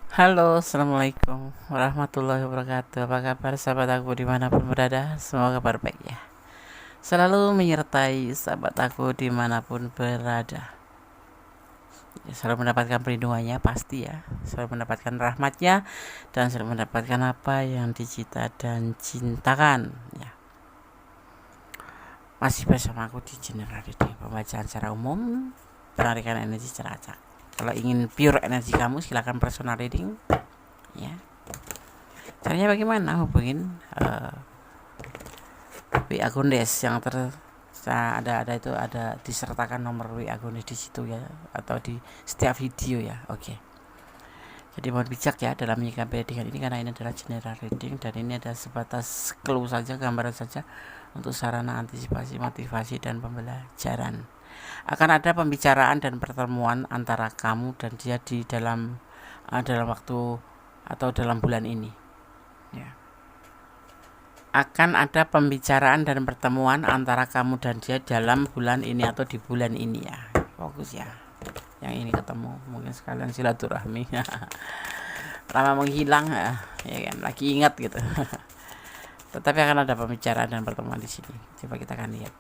Halo, assalamualaikum warahmatullahi wabarakatuh. Apa kabar sahabat aku dimanapun berada? Semoga kabar baik ya. Selalu menyertai sahabat aku dimanapun berada. Ya, selalu mendapatkan perlindungannya pasti ya. Selalu mendapatkan rahmatnya dan selalu mendapatkan apa yang dicita dan cintakan. Ya, masih bersama aku di General Reading, pembacaan secara umum, penarikan energi secara acak. Kalau ingin pure energi kamu, silakan personal reading. Ya, caranya bagaimana? Hubungin WA Gondes yang ada itu, ada disertakan nomor WA Gondes di situ ya, atau di setiap video ya. Oke. Jadi mohon bijak ya dalam menyikapi readingan ini, karena ini adalah general reading dan ini ada sebatas clue saja, gambaran saja untuk sarana antisipasi, motivasi dan pembelajaran. Akan ada pembicaraan dan pertemuan antara kamu dan dia di dalam waktu atau dalam bulan ini. Ya. Akan ada pembicaraan dan pertemuan antara kamu dan dia dalam bulan ini atau di bulan ini ya. Fokus ya. Yang ini ketemu, mungkin sekalian silaturahmi. Lama menghilang ya kan, lagi ingat gitu. Tetapi akan ada pembicaraan dan pertemuan di sini. Coba kita akan lihat.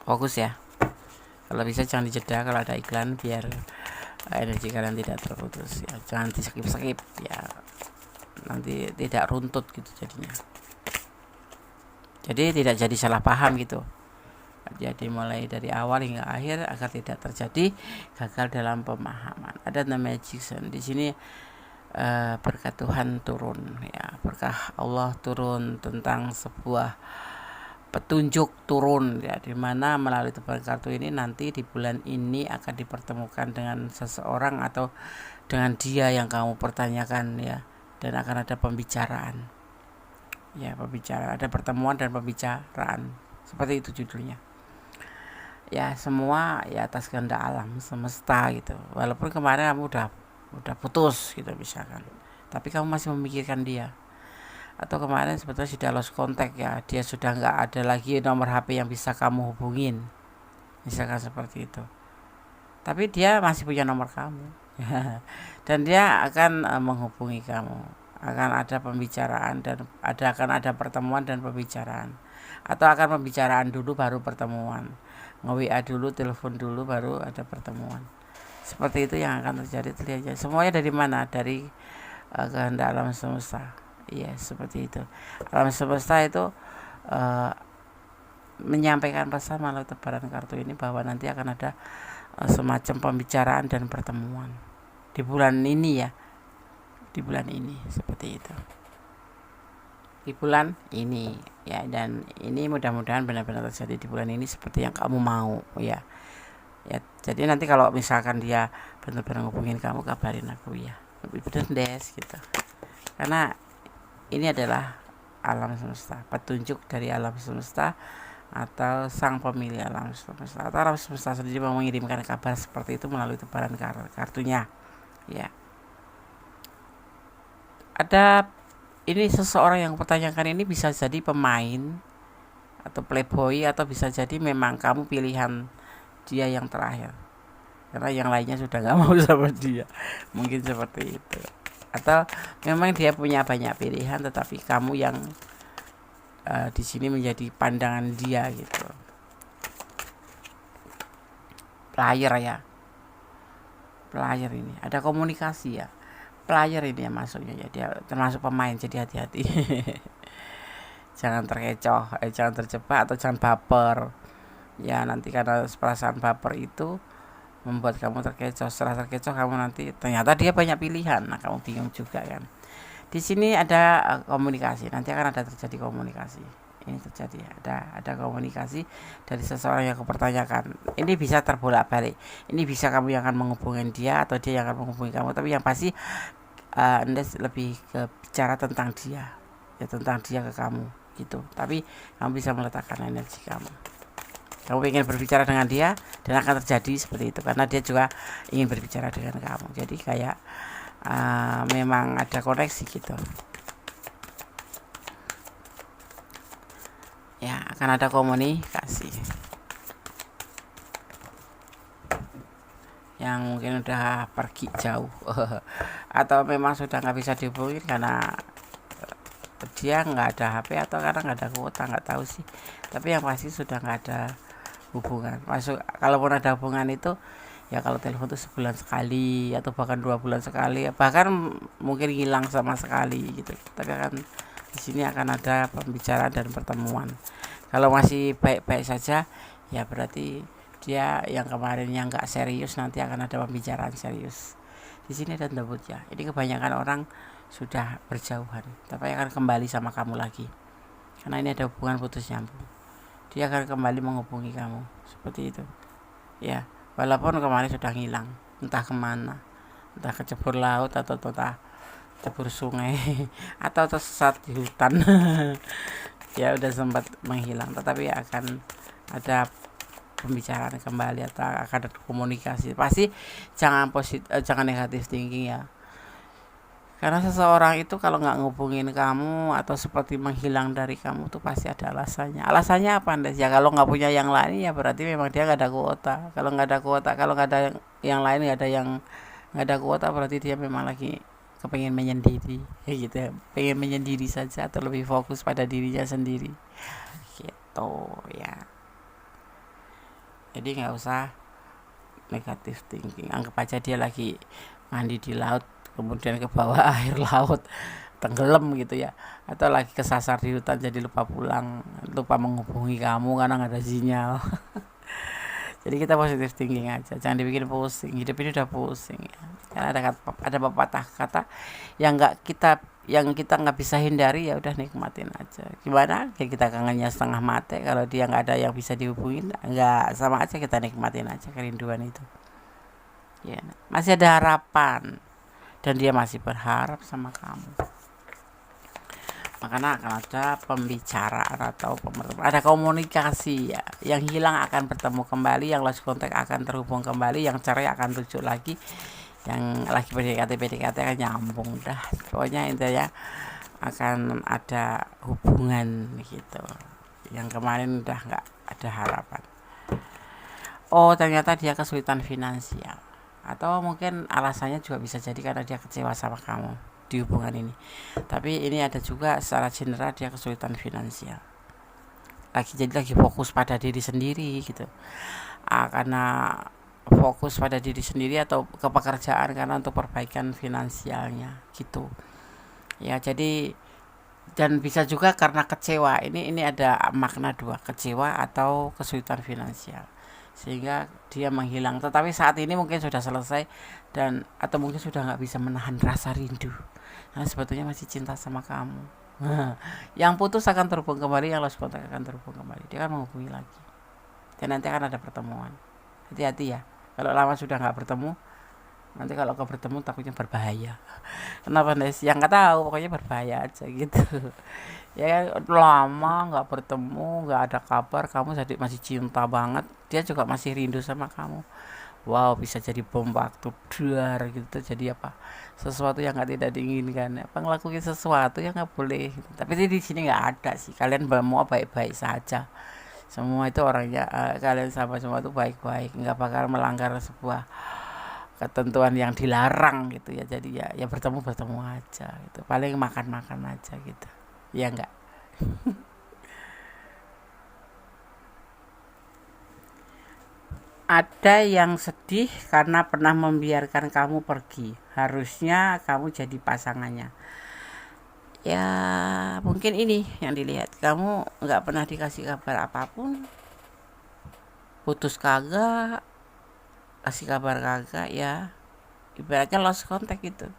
Fokus ya. Kalau bisa jangan dijeda kalau ada iklan, biar energi kalian tidak terputus ya. Jangan di skip ya, nanti tidak runtut gitu jadinya. Jadi tidak jadi salah paham gitu. Jadi mulai dari awal hingga akhir agar tidak terjadi gagal dalam pemahaman. Ada namanya Jackson di sini. Berkah Tuhan turun ya, berkah Allah turun tentang sebuah petunjuk turun ya, dimana melalui tebar kartu ini nanti di bulan ini akan dipertemukan dengan seseorang atau dengan dia yang kamu pertanyakan ya, dan akan ada pembicaraan ya, ada pertemuan dan pembicaraan, seperti itu judulnya ya. Semua ya atas kehendak alam semesta gitu, walaupun kemarin kamu udah putus gitu misalkan, tapi kamu masih memikirkan dia, atau kemarin sebetulnya sudah lost contact ya, dia sudah nggak ada lagi nomor HP yang bisa kamu hubungin misalkan seperti itu, tapi dia masih punya nomor kamu. Dan dia akan menghubungi kamu, akan ada pembicaraan dan akan ada pertemuan dan pembicaraan, atau akan pembicaraan dulu baru pertemuan, nge-WA dulu, telepon dulu baru ada pertemuan. Seperti itu yang akan terjadi. Terlihat semuanya dari mana? Dari kehendak alam semesta. Iya, seperti itu. Alam semesta itu menyampaikan pesan melalui tebaran kartu ini bahwa nanti akan ada semacam pembicaraan dan pertemuan di bulan ini ya. Di bulan ini seperti itu. Di bulan ini ya, dan ini mudah-mudahan benar-benar terjadi di bulan ini seperti yang kamu mau ya. Ya, jadi nanti kalau misalkan dia benar-benar ngubungin kamu, kabarin aku ya. Lebih bener des gitu. Karena ini adalah alam semesta, petunjuk dari alam semesta atau sang pemilik alam semesta, atau alam semesta sendiri mau mengirimkan kabar seperti itu melalui tebaran kartunya ya. Ada ini seseorang yang pertanyakan ini bisa jadi pemain atau playboy, atau bisa jadi memang kamu pilihan dia yang terakhir karena yang lainnya sudah gak mau sama dia, mungkin seperti itu. Atau memang dia punya banyak pilihan tetapi kamu yang di sini menjadi pandangan dia gitu. Player ya, player ini ada komunikasi ya, player ini ya masuknya ya, dia termasuk pemain, jadi hati-hati. Jangan terkecoh, jangan terjebak atau jangan baper ya, nanti karena perasaan baper itu membuat kamu terkecoh. Setelah terkecoh kamu nanti ternyata dia banyak pilihan, nah kamu bingung juga kan. Di sini ada komunikasi, nanti akan ada terjadi komunikasi. Ini terjadi, ada komunikasi dari seseorang yang kupertanyakan. Ini bisa terbolak-balik. Ini bisa kamu yang akan menghubungi dia atau dia yang akan menghubungi kamu, tapi yang pasti Anda lebih ke bicara tentang dia. Ya, tentang dia ke kamu gitu. Tapi kamu bisa meletakkan energi kamu. Kamu ingin berbicara dengan dia dan akan terjadi seperti itu karena dia juga ingin berbicara dengan kamu. Jadi kayak memang ada koneksi gitu ya, akan ada komunikasi. yang mungkin udah pergi jauh atau memang sudah nggak bisa dihubungi karena dia nggak ada HP atau karena nggak ada kuota, nggak tahu sih, tapi yang pasti sudah nggak ada hubungan. Masuk kalaupun ada hubungan itu ya kalau telepon tuh sebulan sekali atau bahkan 2 bulan sekali, bahkan mungkin hilang sama sekali gitu. Tapi akan di sini akan ada pembicaraan dan pertemuan. Kalau masih baik-baik saja ya berarti dia yang kemarin yang nggak serius nanti akan ada pembicaraan serius. Di sini ada debut ya. Ini kebanyakan orang sudah berjauhan, tapi akan kembali sama kamu lagi. Karena ini ada hubungan putus nyambung. Dia akan kembali menghubungi kamu seperti itu. Ya, walaupun kemarin sudah hilang, entah kemana, entah kecebur laut atau entah cebur sungai atau tersesat di hutan. Ya udah sempat menghilang, tetapi akan ada pembicaraan kembali atau akan ada komunikasi. Pasti jangan negatif thinking ya. Karena seseorang itu kalau nggak ngubungin kamu atau seperti menghilang dari kamu tuh pasti ada alasannya. Alasannya apa Andes? Ya kalau nggak punya yang lain ya berarti memang dia nggak ada kuota. Kalau nggak ada kuota, kalau nggak ada yang lain, nggak ada kuota berarti dia memang lagi kepengen menyendiri, ya gitu ya. Pengen menyendiri saja atau lebih fokus pada dirinya sendiri, gitu ya. Jadi nggak usah negatif thinking. Anggap aja dia lagi mandi di laut kemudian ke bawah air laut tenggelam gitu ya, atau lagi kesasar di hutan jadi lupa pulang, lupa menghubungi kamu karena nggak ada sinyal. Jadi kita positif thinking aja, jangan dibikin pusing. Hidup ini udah pusing ya. Karena ada pepatah kata yang kita nggak bisa hindari, ya udah nikmatin aja. Gimana? Kayak kita kangennya setengah mati, kalau dia nggak ada yang bisa dihubungin, nggak, sama aja kita nikmatin aja kerinduan itu. Ya, masih ada harapan dan dia masih berharap sama kamu. Makanya akan ada pembicaraan atau ada komunikasi ya. Yang hilang akan bertemu kembali, yang lost contact akan terhubung kembali, yang cerai akan rujuk lagi, yang lagi PDKT akan nyambung dah. Pokoknya intinya akan ada hubungan gitu. Yang kemarin udah nggak ada harapan. Oh ternyata dia kesulitan finansial, atau mungkin alasannya juga bisa jadi karena dia kecewa sama kamu di hubungan ini. Tapi ini ada juga secara general dia kesulitan finansial. Lagi fokus pada diri sendiri gitu. Karena fokus pada diri sendiri atau ke pekerjaan karena untuk perbaikan finansialnya gitu. Ya jadi, dan bisa juga karena kecewa. Ini ada makna dua, kecewa atau kesulitan finansial, sehingga dia menghilang. Tetapi saat ini mungkin sudah selesai dan atau mungkin sudah nggak bisa menahan rasa rindu karena sebetulnya masih cinta sama kamu. Yang putus akan terhubung kembali, yang lost contact akan terhubung kembali. Dia akan menghubungi lagi dan nanti akan ada pertemuan. Hati-hati ya, kalau lama sudah nggak bertemu, nanti kalau kau bertemu takutnya berbahaya. Kenapa Nes? Yang nggak tahu, pokoknya berbahaya aja gitu. Ya lama nggak bertemu, nggak ada kabar, kamu jadi masih cinta banget, dia juga masih rindu sama kamu. Wow, bisa jadi bom waktu dar gitu. Jadi apa, sesuatu yang tidak diinginkan, apa ngelakuin sesuatu yang nggak boleh gitu. Tapi di sini nggak ada sih, kalian semua baik-baik saja, semua itu orangnya kalian sama semua itu baik-baik, nggak bakal melanggar sebuah ketentuan yang dilarang gitu ya. Jadi ya bertemu aja gitu, paling makan aja gitu ya, enggak. Ada yang sedih karena pernah membiarkan kamu pergi, harusnya kamu jadi pasangannya. Ya mungkin ini yang dilihat, kamu nggak pernah dikasih kabar apapun, putus kagak, kasih kabar kagak, ya ibaratnya lost contact gitu.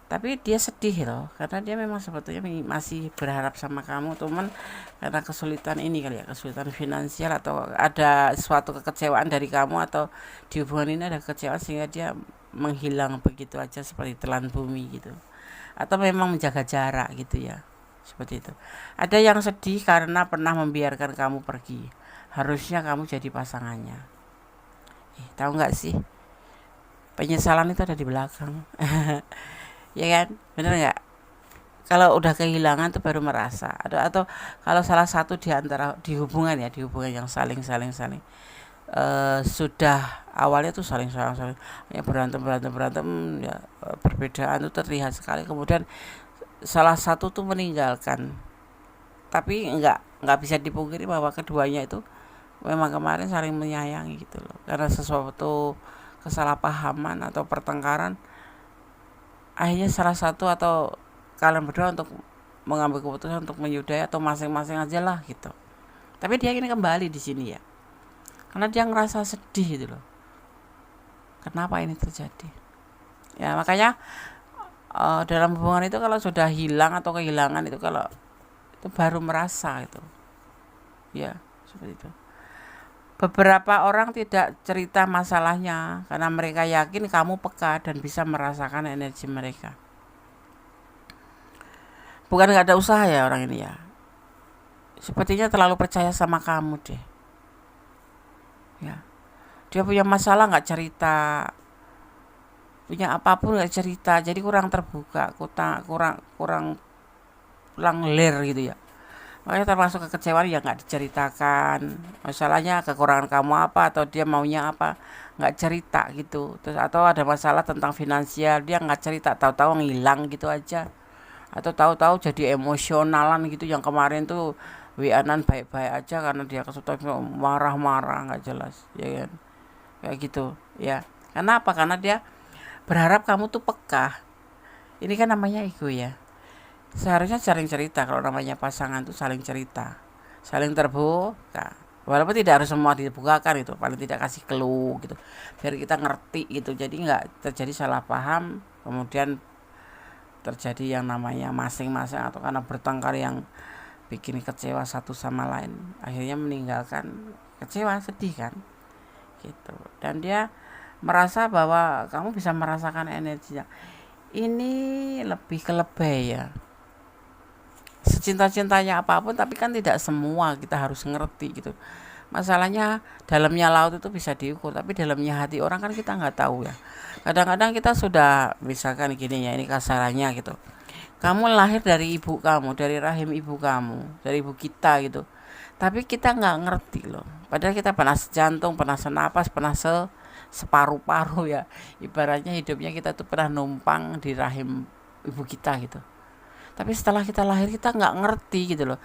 Tapi dia sedih loh, karena dia memang sebetulnya masih berharap sama kamu, cuman karena kesulitan ini kali ya, kesulitan finansial atau ada suatu kekecewaan dari kamu, atau di hubungan ini ada kekecewaan sehingga dia menghilang begitu aja seperti telan bumi gitu, atau memang menjaga jarak gitu ya, seperti itu. Ada yang sedih karena pernah membiarkan kamu pergi, harusnya kamu jadi pasangannya. Tahu nggak sih, penyesalan itu ada di belakang. Ya kan, bener nggak? Kalau udah kehilangan tuh baru merasa, atau kalau salah satu di antara di hubungan ya, di hubungan yang saling sudah awalnya tuh saling ya berantem ya, perbedaan itu terlihat sekali, kemudian salah satu tuh meninggalkan, tapi nggak bisa dipungkiri bahwa keduanya itu memang kemarin saling menyayangi gitu loh. Karena sesuatu kesalahpahaman atau pertengkaran, akhirnya salah satu atau kalian berdua untuk mengambil keputusan untuk menyudahi atau masing-masing aja lah gitu. Tapi dia ini kembali di sini ya, karena dia ngerasa sedih gitu loh. Kenapa ini terjadi? Ya makanya dalam hubungan itu kalau sudah hilang atau kehilangan itu, kalau itu baru merasa itu, ya seperti itu. Beberapa orang tidak cerita masalahnya karena mereka yakin kamu peka dan bisa merasakan energi mereka. Bukan nggak ada usaha ya orang ini ya. Sepertinya terlalu percaya sama kamu deh. Ya, dia punya masalah nggak cerita, punya apapun nggak cerita, jadi kurang terbuka, kurang ler gitu ya. Makanya termasuk kekecewaan ya nggak diceritakan masalahnya, kekurangan kamu apa atau dia maunya apa, nggak cerita gitu. Terus atau ada masalah tentang finansial, dia nggak cerita, tahu-tahu ngilang gitu aja, atau tahu-tahu jadi emosionalan gitu. Yang kemarin tuh WA-an baik-baik aja, karena dia kesulitan marah-marah nggak jelas ya kan, kayak gitu ya. Kenapa? Karena dia berharap kamu tuh peka. Ini kan namanya ego ya. Seharusnya saling cerita, kalau namanya pasangan tuh saling cerita, saling terbuka. Walaupun tidak harus semua dibukakan, itu paling tidak kasih clue gitu, biar kita ngerti gitu. Jadi nggak terjadi salah paham, kemudian terjadi yang namanya masing-masing atau karena bertengkar yang bikin kecewa satu sama lain, akhirnya meninggalkan kecewa, sedih kan gitu. Dan dia merasa bahwa kamu bisa merasakan energinya. Ini lebih ke lebay ya. Secinta-cintanya apapun, tapi kan tidak semua kita harus ngerti gitu. Masalahnya dalamnya laut itu bisa diukur, tapi dalamnya hati orang kan kita nggak tahu ya. Kadang-kadang kita sudah, misalkan gini ya, ini kasarannya gitu, kamu lahir dari ibu kamu, dari rahim ibu kamu, dari ibu kita gitu, tapi kita nggak ngerti loh. Padahal kita pernah sejantung, pernah senapas, pernah separuh-paruh ya. Ibaratnya hidupnya kita tuh pernah numpang di rahim ibu kita gitu. Tapi setelah kita lahir kita nggak ngerti gitu loh,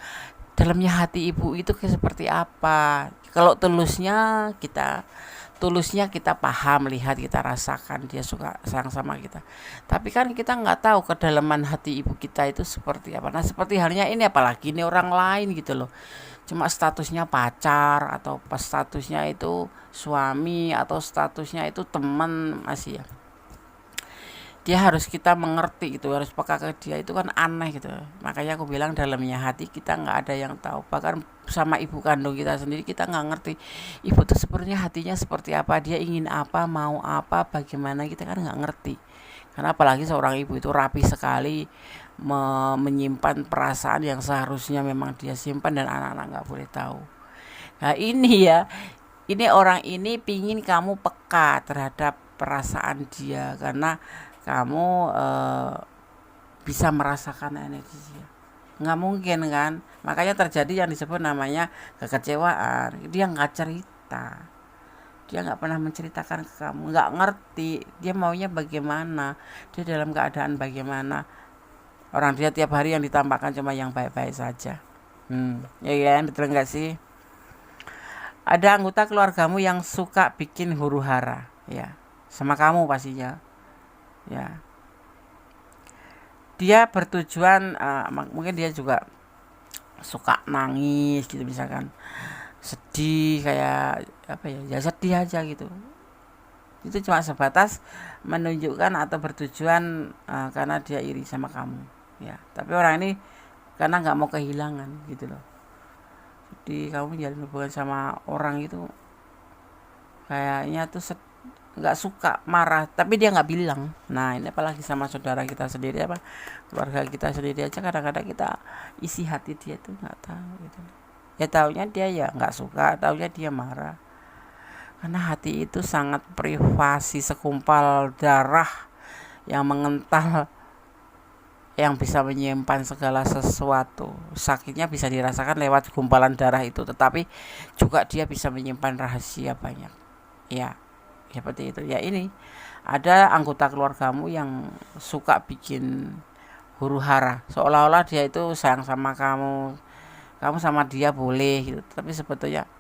dalamnya hati ibu itu seperti apa. Kalau tulusnya kita paham, lihat, kita rasakan dia suka sayang sama kita. Tapi kan kita nggak tahu kedalaman hati ibu kita itu seperti apa. Nah seperti halnya ini, apalagi ini orang lain gitu loh, cuma statusnya pacar atau pas statusnya itu suami atau statusnya itu teman masih ya, dia harus kita mengerti gitu, harus peka ke dia, itu kan aneh gitu. Makanya aku bilang dalamnya hati kita nggak ada yang tahu. Bahkan sama ibu kandung kita sendiri kita nggak ngerti ibu tuh sebenarnya hatinya seperti apa, dia ingin apa, mau apa, bagaimana, kita kan nggak ngerti. Karena apalagi seorang ibu itu rapi sekali menyimpan perasaan yang seharusnya memang dia simpan dan anak-anak nggak boleh tahu. Nah ini ya, ini orang ini pingin kamu peka terhadap perasaan dia, karena kamu bisa merasakan energi dia. Nggak mungkin kan, makanya terjadi yang disebut namanya kekecewaan. Dia nggak cerita, dia nggak pernah menceritakan ke kamu, nggak ngerti dia maunya bagaimana, dia dalam keadaan bagaimana. Orang dia tiap hari yang ditampakkan cuma yang baik-baik saja. Ya kan, betul nggak sih? Ada anggota keluargamu yang suka bikin huru hara ya sama kamu pastinya ya. Dia bertujuan mungkin dia juga suka nangis gitu, misalkan sedih kayak apa ya sedih aja gitu. Itu cuma sebatas menunjukkan atau bertujuan karena dia iri sama kamu ya. Tapi orang ini karena nggak mau kehilangan gitu loh, jadi kamu menjalin hubungan sama orang itu kayaknya tuh nggak suka, marah, tapi dia nggak bilang. Nah ini apalagi sama saudara kita sendiri, apa keluarga kita sendiri aja, kadang-kadang kita isi hati dia tuh nggak tahu gitu. Ya taunya dia ya nggak suka, taunya dia marah, karena hati itu sangat privasi, segumpal darah yang mengental yang bisa menyimpan segala sesuatu. Sakitnya bisa dirasakan lewat gumpalan darah itu, tetapi juga dia bisa menyimpan rahasia banyak. Ya, seperti itu. Ya, ini ada anggota keluargamu yang suka bikin huru-hara, seolah-olah dia itu sayang sama kamu sama dia boleh gitu, tapi sebetulnya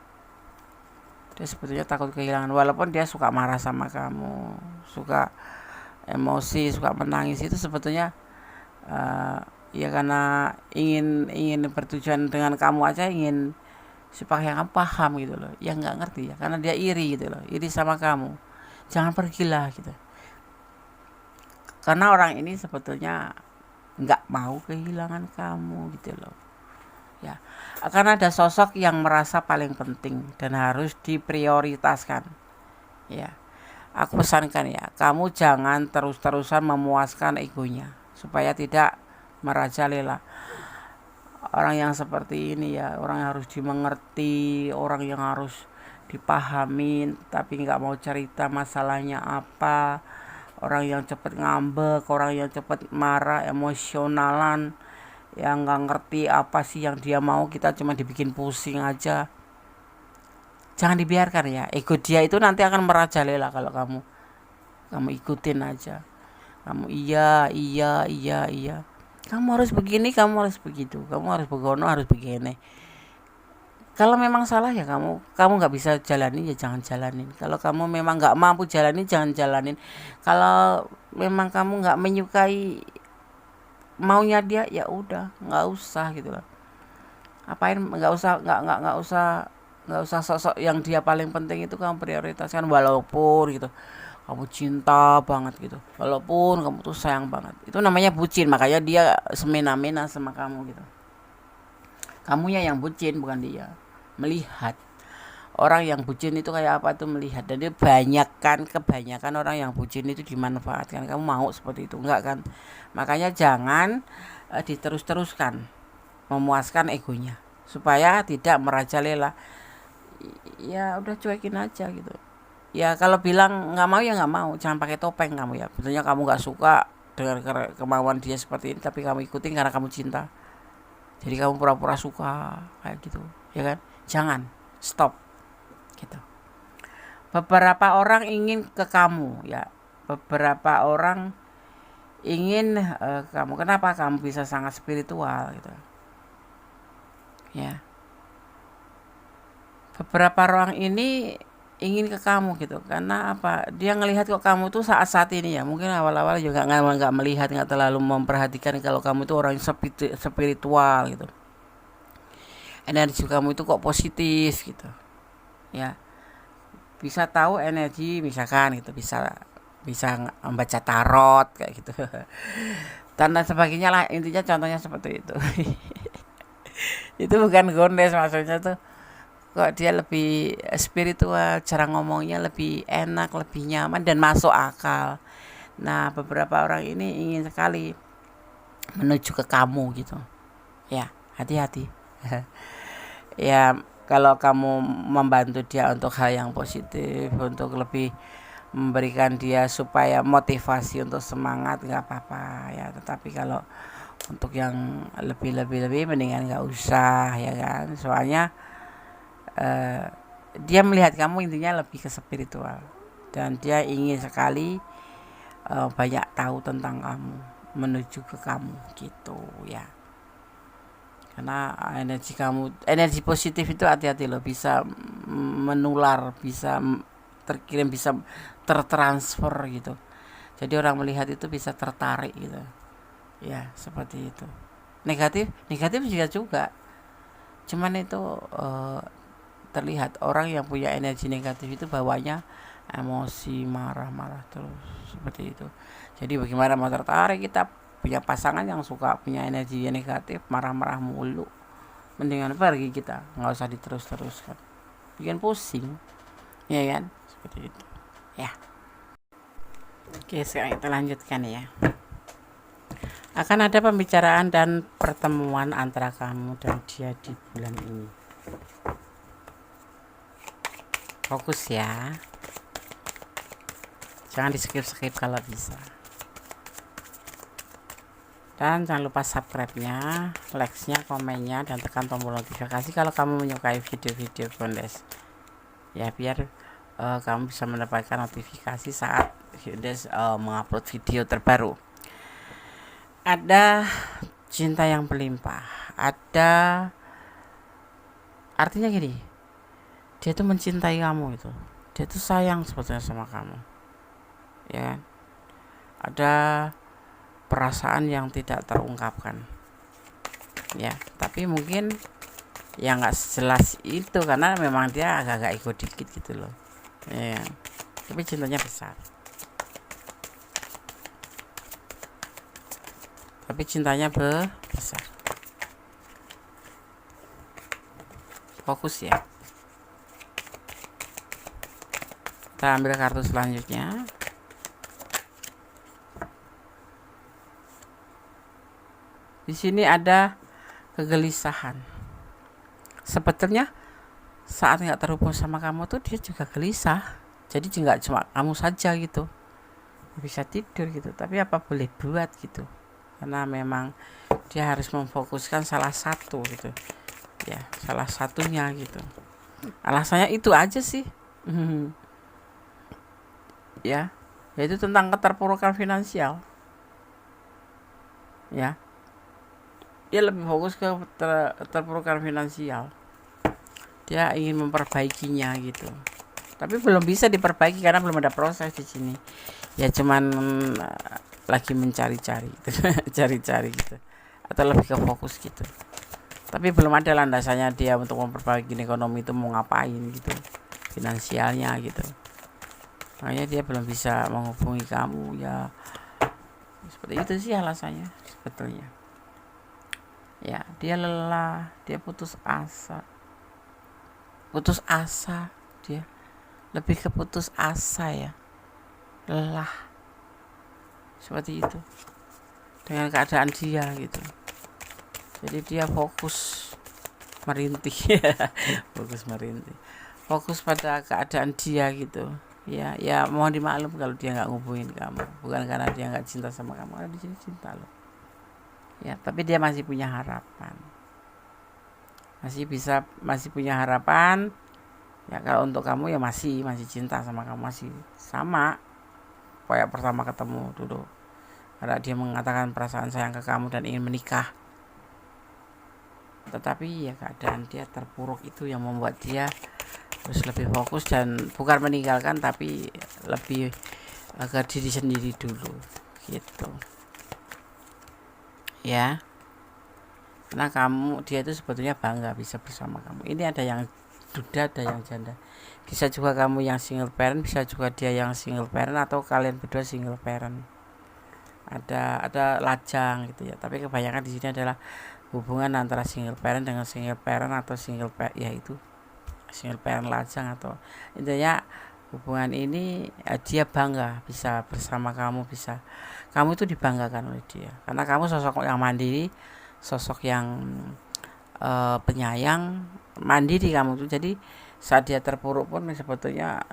dia sebetulnya takut kehilangan. Walaupun dia suka marah sama kamu, suka emosi, suka menangis, itu sebetulnya ya karena ingin bertujuan dengan kamu aja, ingin supaya kamu paham gitu loh. Ya nggak ngerti ya, karena dia iri gitu loh, iri sama kamu. Jangan pergilah gitu, karena orang ini sebetulnya nggak mau kehilangan kamu gitu loh. Ya, akan ada sosok yang merasa paling penting dan harus diprioritaskan. Ya, aku pesankan ya, kamu jangan terus-terusan memuaskan egonya supaya tidak merajalela. Orang yang seperti ini ya, orang yang harus dimengerti, orang yang harus dipahamin, tapi nggak mau cerita masalahnya apa. Orang yang cepat ngambek, orang yang cepat marah, emosionalan, yang nggak ngerti apa sih yang dia mau, kita cuma dibikin pusing aja. Jangan dibiarkan ya, ego dia itu nanti akan merajalela kalau kamu ikutin aja. Kamu iya iya iya iya, kamu harus begini, kamu harus begitu, kamu harus begono, harus begini. Kalau memang salah ya kamu nggak bisa jalanin ya jangan jalanin. Kalau kamu memang nggak mampu jalanin, jangan jalanin. Kalau memang kamu nggak menyukai maunya dia, ya udah nggak usah gitu loh. Apain, nggak usah sosok yang dia paling penting itu kamu prioritaskan, walaupun gitu kamu cinta banget gitu, walaupun kamu tuh sayang banget, itu namanya bucin. Makanya dia semena-mena sama kamu gitu. Kamunya yang bucin, bukan dia. Melihat orang yang bucin itu kayak apa tuh, melihat. Dan dia kebanyakan orang yang bucin itu dimanfaatkan. Kamu mau seperti itu enggak kan? Makanya jangan diterus-teruskan memuaskan egonya supaya tidak merajalela. Ya udah cuekin aja gitu. Ya kalau bilang nggak mau ya nggak mau, jangan pakai topeng kamu ya. Betulnya kamu nggak suka dengan kemauan dia seperti ini, tapi kamu ikutin karena kamu cinta. Jadi kamu pura-pura suka kayak gitu, ya kan? Jangan, stop gitu. Beberapa orang ingin ke kamu ya. Beberapa orang ingin kamu. Kenapa kamu bisa sangat spiritual gitu? Ya. Beberapa orang ini ingin ke kamu gitu, karena apa, dia ngelihat kok kamu tuh saat ini ya, mungkin awal-awal juga nggak melihat, nggak terlalu memperhatikan kalau kamu itu orang spiritual gitu, energi kamu itu kok positif gitu ya. Bisa tahu energi misalkan gitu, bisa bisa membaca tarot kayak gitu dan sebagainya lah, intinya contohnya seperti itu. Itu bukan gondes, maksudnya tuh kok dia lebih spiritual, cara ngomongnya lebih enak, lebih nyaman dan masuk akal. Nah, beberapa orang ini ingin sekali menuju ke kamu gitu. Ya, hati-hati. Ya, kalau kamu membantu dia untuk hal yang positif, untuk lebih memberikan dia supaya motivasi untuk semangat, nggak apa-apa ya. Tetapi kalau untuk yang lebih mendingan nggak usah ya kan. Soalnya dia melihat kamu intinya lebih ke spiritual dan dia ingin sekali banyak tahu tentang kamu, menuju ke kamu gitu ya. Karena energi positif itu hati-hati loh, bisa menular, bisa terkirim, bisa tertransfer gitu. Jadi orang melihat itu bisa tertarik gitu ya, seperti itu. Negatif juga cuman itu terlihat orang yang punya energi negatif itu bawanya emosi, marah-marah terus seperti itu. Jadi bagaimana mau tertarik kita punya pasangan yang suka punya energi negatif, marah-marah mulu, mendingan pergi kita, nggak usah diterus-teruskan, bikin pusing ya kan, seperti itu ya. Oke, sekarang kita lanjutkan ya. Akan ada pembicaraan dan pertemuan antara kamu dan dia di bulan ini. Fokus ya, jangan di skip kalau bisa. Dan jangan lupa subscribe-nya, like-nya, komennya, dan tekan tombol notifikasi kalau kamu menyukai video-video Bondes. Ya, biar kamu bisa mendapatkan notifikasi saat Bondes mengupload video terbaru. Ada cinta yang berlimpah. Ada artinya gini, dia tuh mencintai kamu itu. Dia tuh sayang sebetulnya sama kamu. Ya kan? Ada perasaan yang tidak terungkapkan, ya, tapi mungkin ya nggak jelas itu karena memang dia agak-agak ego dikit gitu loh, ya, tapi cintanya besar, besar. Fokus ya. Kita ambil kartu selanjutnya. Di sini ada kegelisahan. Sebetulnya saat nggak terhubung sama kamu tuh dia juga gelisah. Jadi nggak cuma kamu saja gitu, bisa tidur gitu. Tapi apa boleh buat gitu, karena memang dia harus memfokuskan salah satu gitu, ya, salah satunya gitu. Alasannya itu aja sih. Ya, yaitu tentang keterpurukan finansial. Ya, dia lebih fokus ke keterpurukan finansial. Dia ingin memperbaikinya gitu, tapi belum bisa diperbaiki karena belum ada proses di sini. Ya cuman lagi mencari-cari gitu. Cari-cari gitu, atau lebih ke fokus gitu, tapi belum ada landasannya dia untuk memperbaiki ekonomi itu mau ngapain gitu, finansialnya gitu. Makanya dia belum bisa menghubungi kamu, ya seperti itu sih alasannya sebetulnya. Ya, dia lelah, dia putus asa, dia lebih ke putus asa ya, lelah seperti itu dengan keadaan dia gitu. Jadi dia fokus merintih. Fokus pada keadaan dia gitu. Ya mohon dimaklum kalau dia nggak ngubungin kamu, bukan karena dia nggak cinta sama kamu, karena di sini cinta loh. Ya, tapi dia masih punya harapan. Masih punya harapan. Ya, kalau untuk kamu ya masih cinta sama kamu, masih sama kayak pertama ketemu dulu. Karena dia mengatakan perasaan sayang ke kamu dan ingin menikah. Tetapi ya keadaan dia terpuruk itu yang membuat dia harus lebih fokus dan bukan meninggalkan tapi lebih ke diri sendiri dulu gitu. Ya, karena dia itu sebetulnya bangga bisa bersama kamu. Ini ada yang duda, ada yang janda. Bisa juga kamu yang single parent, bisa juga dia yang single parent, atau kalian berdua single parent. Ada lajang gitu ya. Tapi kebanyakan di sini adalah hubungan antara single parent dengan single parent atau single parent lajang, atau intinya hubungan ini dia bangga bisa bersama kamu, kamu itu dibanggakan oleh dia karena kamu sosok yang mandiri, sosok yang penyayang, mandiri kamu tuh. Jadi saat dia terpuruk pun sebetulnya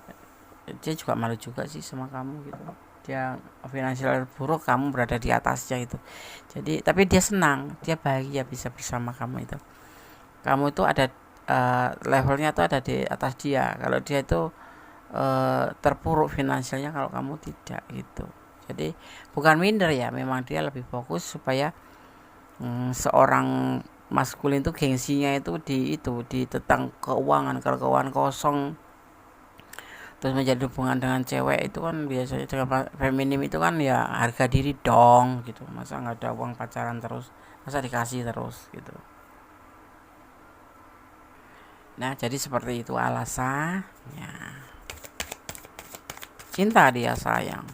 dia juga malu juga sih sama kamu gitu. Dia finansial buruk, kamu berada di atasnya itu. Jadi tapi dia senang, dia bahagia bisa bersama kamu itu. Kamu itu ada levelnya tuh ada di atas dia. Kalau dia itu terpuruk finansialnya, kalau kamu tidak gitu. Jadi bukan minder ya, memang dia lebih fokus supaya seorang maskulin itu gengsinya itu di tentang keuangan. Kalau keuangan kosong terus menjadi hubungan dengan cewek itu kan biasanya dengan feminim itu kan ya harga diri dong gitu. Masa nggak ada uang pacaran terus, masa dikasih terus gitu. Nah, jadi seperti itu alasannya. Cinta dia sayang,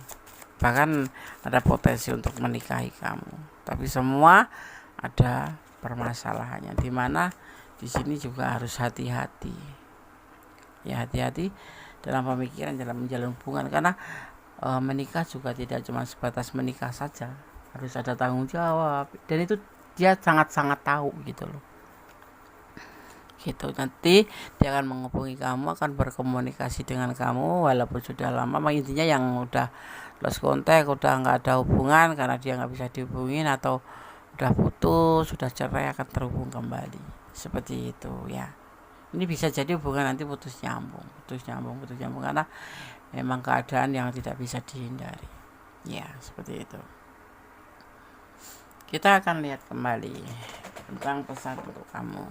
bahkan ada potensi untuk menikahi kamu. Tapi semua ada permasalahannya, di mana di sini juga harus hati-hati. Ya, hati-hati dalam pemikiran, dalam menjalin hubungan, karena menikah juga tidak cuma sebatas menikah saja, harus ada tanggung jawab, dan itu dia sangat-sangat tahu gitu loh. Gitu, nanti dia akan menghubungi kamu, akan berkomunikasi dengan kamu walaupun sudah lama. Intinya yang udah lost contact, udah nggak ada hubungan karena dia nggak bisa dihubungin, atau udah putus, sudah cerai, akan terhubung kembali seperti itu ya. Ini bisa jadi hubungan nanti putus nyambung karena memang keadaan yang tidak bisa dihindari ya, seperti itu. Kita akan lihat kembali tentang pesan untuk kamu.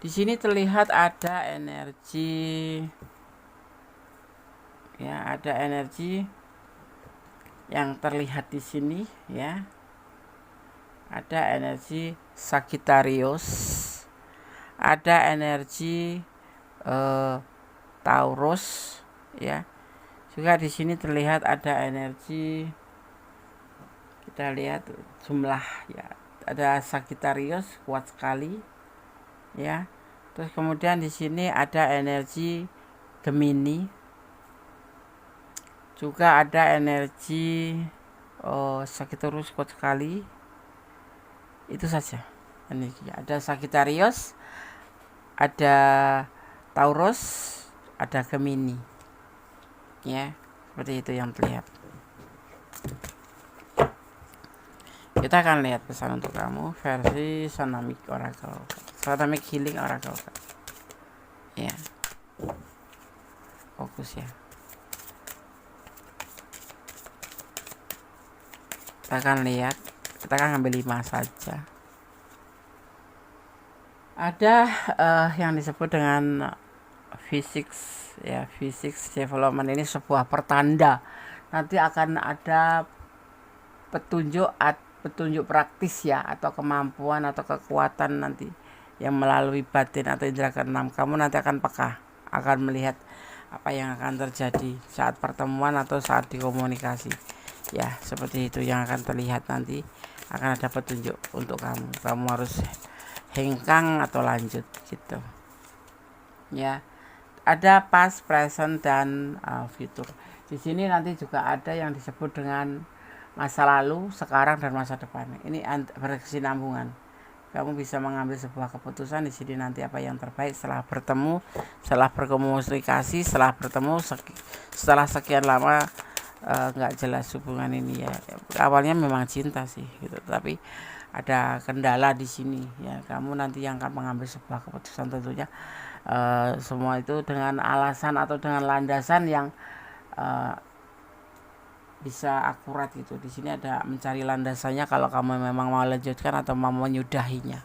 Di sini terlihat ada energi ya, ada energi yang terlihat di sini ya. Ada energi Sagittarius, ada energi Taurus ya. Juga di sini terlihat ada energi, kita lihat jumlah ya, ada Sagittarius kuat sekali ya. Terus kemudian di sini ada energi Gemini, juga ada energi Sagittarius kuat sekali. Itu saja energinya. Ada Sagittarius, ada Taurus, ada Gemini ya, seperti itu yang terlihat. Kita akan lihat pesan untuk kamu versi Sonamic Oracle, Sonamic Healing Oracle ya. Fokus ya. Kita akan lihat, kita akan ambil 5 saja. Ada yang disebut dengan physics ya, physics development. Ini sebuah pertanda nanti akan ada petunjuk praktis ya, atau kemampuan atau kekuatan nanti yang melalui batin atau indera keenam. Kamu nanti akan peka, akan melihat apa yang akan terjadi saat pertemuan atau saat dikomunikasi ya, seperti itu yang akan terlihat. Nanti akan ada petunjuk untuk kamu harus hengkang atau lanjut gitu ya. Ada past, present, dan future. Di sini nanti juga ada yang disebut dengan masa lalu, sekarang, dan masa depan. Ini berkesinambungan. Kamu bisa mengambil sebuah keputusan di sini nanti apa yang terbaik setelah bertemu, setelah berkomunikasi, setelah bertemu, setelah sekian lama nggak jelas hubungan ini ya. Awalnya memang cinta sih gitu, tapi ada kendala di sini ya. Kamu nanti yang akan mengambil sebuah keputusan tentunya. Semua itu dengan alasan atau dengan landasan yang bisa akurat gitu. Di sini ada mencari landasannya kalau kamu memang mau lanjutkan atau mau menyudahinya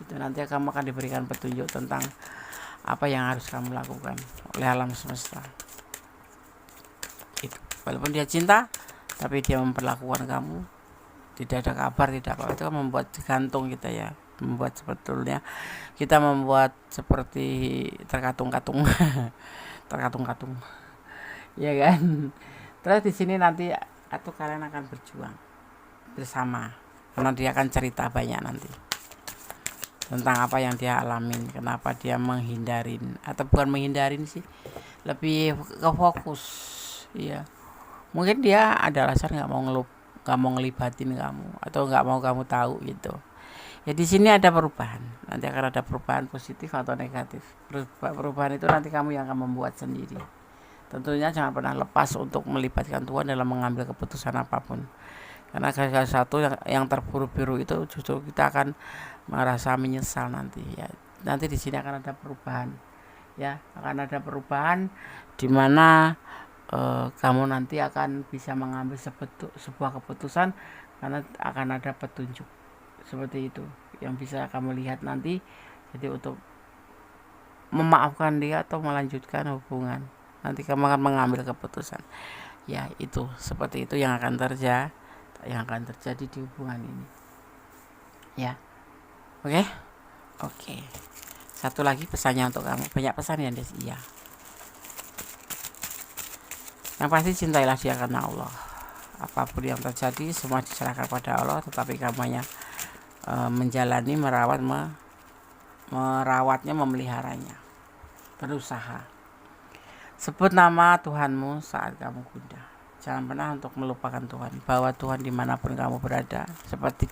gitu. Nanti kamu akan diberikan petunjuk tentang apa yang harus kamu lakukan oleh alam semesta itu. Walaupun dia cinta, tapi dia memperlakukan kamu tidak ada kabar, tidak apa, itu kan membuat gantung kita ya, membuat sebetulnya kita membuat seperti terkatung-katung terkatung-katung ya kan. Terus di sini nanti atau kalian akan berjuang bersama, karena dia akan cerita banyak nanti tentang apa yang dia alamin, kenapa dia menghindarin, atau bukan menghindarin sih, lebih ke fokus ya. Mungkin dia ada alasan nggak mau ngelibatin kamu, atau nggak mau kamu tahu gitu ya. Di sini ada perubahan, nanti akan ada perubahan positif atau negatif. Perubahan itu nanti kamu yang akan membuat sendiri. Tentunya jangan pernah lepas untuk melibatkan Tuhan dalam mengambil keputusan apapun, karena salah satu yang terburu-buru itu justru kita akan merasa menyesal nanti ya. Nanti di sini akan ada perubahan ya, akan ada perubahan di mana kamu nanti akan bisa mengambil sebuah keputusan karena akan ada petunjuk seperti itu yang bisa kamu lihat nanti. Jadi untuk memaafkan dia atau melanjutkan hubungan, nanti kamu akan mengambil keputusan ya. Itu seperti itu yang akan terjadi di hubungan ini ya. Oke. Satu lagi pesannya untuk kamu, banyak pesan ya Des. Iya, yang pasti cintailah dia karena Allah. Apapun yang terjadi semua diserahkan pada Allah, tetapi kamu hanya menjalani, merawatnya, memeliharanya, berusaha. Sebut nama Tuhanmu saat kamu gundah. Jangan pernah untuk melupakan Tuhan, bahwa Tuhan dimanapun kamu berada, seperti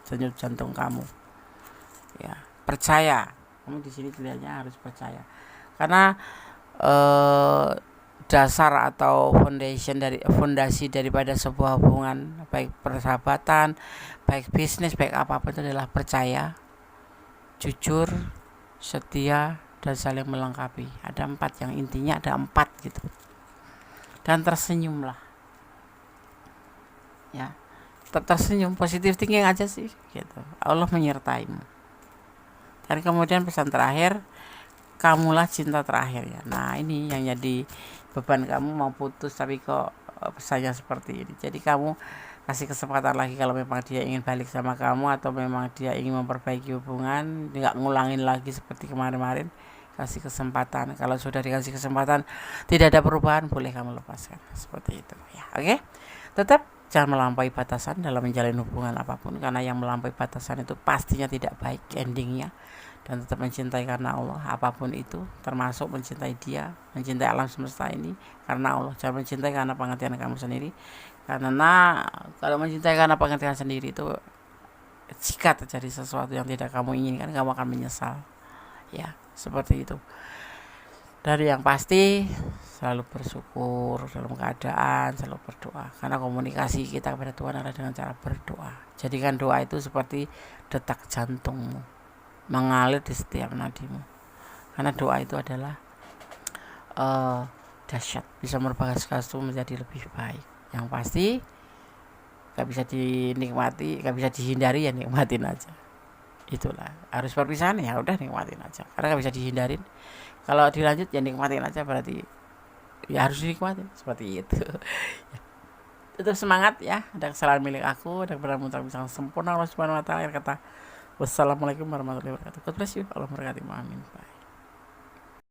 denyut jantung kamu ya. Percaya, kamu di sini kelihatannya harus percaya, karena dasar atau fondasi daripada sebuah hubungan, baik persahabatan, baik bisnis, baik apapun, itu adalah percaya, jujur, setia, dan saling melengkapi. Ada 4, yang intinya ada 4 gitu. Dan tersenyumlah, ya, tersenyum, positif thinking aja sih gitu. Allah menyertaimu. Dan kemudian pesan terakhir, kamulah cinta terakhir ya. Nah, ini yang jadi beban kamu, mau putus tapi kok pesannya seperti ini. Jadi kamu kasih kesempatan lagi kalau memang dia ingin balik sama kamu, atau memang dia ingin memperbaiki hubungan, nggak ngulangin lagi seperti kemarin-kemarin. Kasih kesempatan. Kalau sudah dikasih kesempatan tidak ada perubahan, boleh kamu lepaskan, seperti itu ya. Oke. Tetap jangan melampaui batasan dalam menjalin hubungan apapun, karena yang melampaui batasan itu pastinya tidak baik endingnya. Dan tetap mencintai karena Allah, apapun itu, termasuk mencintai dia, mencintai alam semesta ini karena Allah. Jangan mencintai karena pengertian kamu sendiri, karena kalau mencintai karena pengertian sendiri itu, jika terjadi sesuatu yang tidak kamu inginkan, kamu akan menyesal ya, seperti itu. Dari yang pasti, selalu bersyukur dalam keadaan, selalu berdoa, karena komunikasi kita kepada Tuhan adalah dengan cara berdoa. Jadikan doa itu seperti detak jantungmu, mengalir di setiap nadimu, karena doa itu adalah dahsyat, bisa merubah sesuatu menjadi lebih baik. Yang pasti gak bisa dinikmati, gak bisa dihindari, ya nikmatin aja. Itulah, harus perpisahan ya udah nikmatin aja, karena gak bisa dihindarin. Kalau dilanjut ya nikmatin aja, berarti ya harus dinikmatin, seperti itu. Tetap semangat ya. Ada kesalahan milik aku, ada kebenaran yang sempurna Allah Subhanahu wa taala. Kata wassalamualaikum warahmatullahi wabarakatuh. God bless you. Allah memberkati. Amin. Bye.